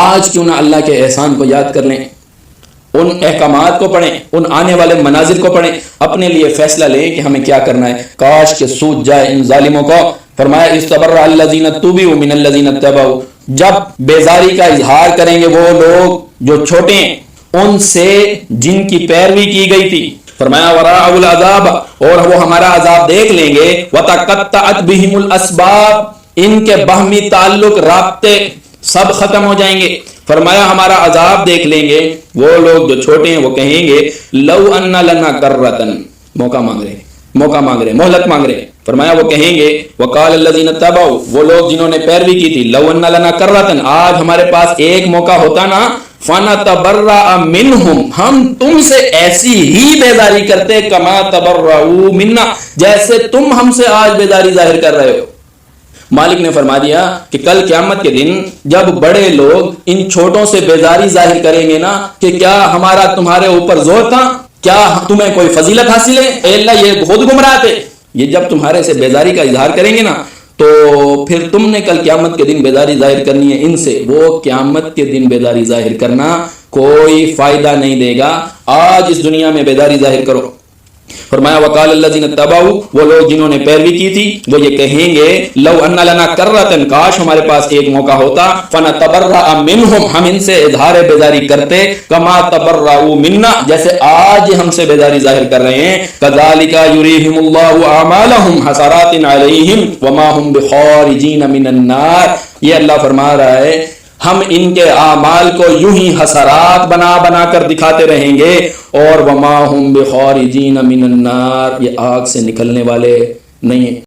آج کیوں نہ اللہ کے احسان کو یاد کر لیں، ان احکامات کو پڑھیں، ان آنے والے مناظر کو پڑھیں، اپنے لیے فیصلہ لیں کہ ہمیں کیا کرنا ہے۔ کاش کہ سوچ جائے ان ظالموں کو۔ فرمایا استبرأ الذین اتبعوا من الذین اتبعوا، جب بیزاری کا اظہار کریں گے وہ لوگ جو چھوٹے ہیں ان سے جن کی پیروی کی گئی تھی۔ فرمایا وراءوا العذاب، اور وہ ہمارا عذاب دیکھ لیں گے، وتقطعت بہم الاسباب، ان کے باہمی تعلق رابطے سب ختم ہو جائیں گے۔ فرمایا ہمارا عذاب دیکھ لیں گے وہ لوگ جو چھوٹے ہیں، وہ کہیں گے لو ان لنا کرۃ، موقع مانگ رہے، مہلت مانگ رہے۔ فرمایا وہ کہیں گے وقال الذین اتبعوا، وہ لوگ جنہوں نے پیروی کی تھی، لو ان لنا کرۃ، آج ہمارے پاس ایک موقع ہوتا نا، فنتبرأ منہم، ہم تم سے ایسی ہی بیزاری کرتے، کما تبرؤوا منا، جیسے تم ہم سے آج بیزاری ظاہر کر رہے ہو۔ مالک نے فرما دیا کہ کل قیامت کے دن جب بڑے لوگ ان چھوٹوں سے بیزاری ظاہر کریں گے نا کہ کیا ہمارا تمہارے اوپر زور تھا، کیا تمہیں کوئی فضیلت حاصل ہے، اے اللہ یہ خود گمراہ تھے، یہ جب تمہارے سے بیزاری کا اظہار کریں گے نا تو پھر تم نے کل قیامت کے دن بیزاری ظاہر کرنی ہے ان سے، وہ قیامت کے دن بیزاری ظاہر کرنا کوئی فائدہ نہیں دے گا، آج اس دنیا میں بیزاری ظاہر کرو۔ فرمایا وقال الذین اتبعوا، وہ لوگ جنہوں نے پیروی کی تھی وہ یہ کہیں گے لو ان لنا کرۃ، کاش ہمارے پاس ایک موقع ہوتا، فنتبرأ منہم، ہم ان سے اظہار بیزاری کرتے، کما تبرؤوا منا، جیسے آج ہم سے بیزاری ظاہر کر رہے ہیں۔ کذالک یریہم اللہ اعمالہم حسرات علیہم وما ہم بخارجین من النار، یہ اللہ فرما رہا ہے ہم ان کے اعمال کو یوں ہی حسرات بنا بنا کر دکھاتے رہیں گے، اور وما ہم بخارجین من النار، یہ آگ سے نکلنے والے نہیں ہیں۔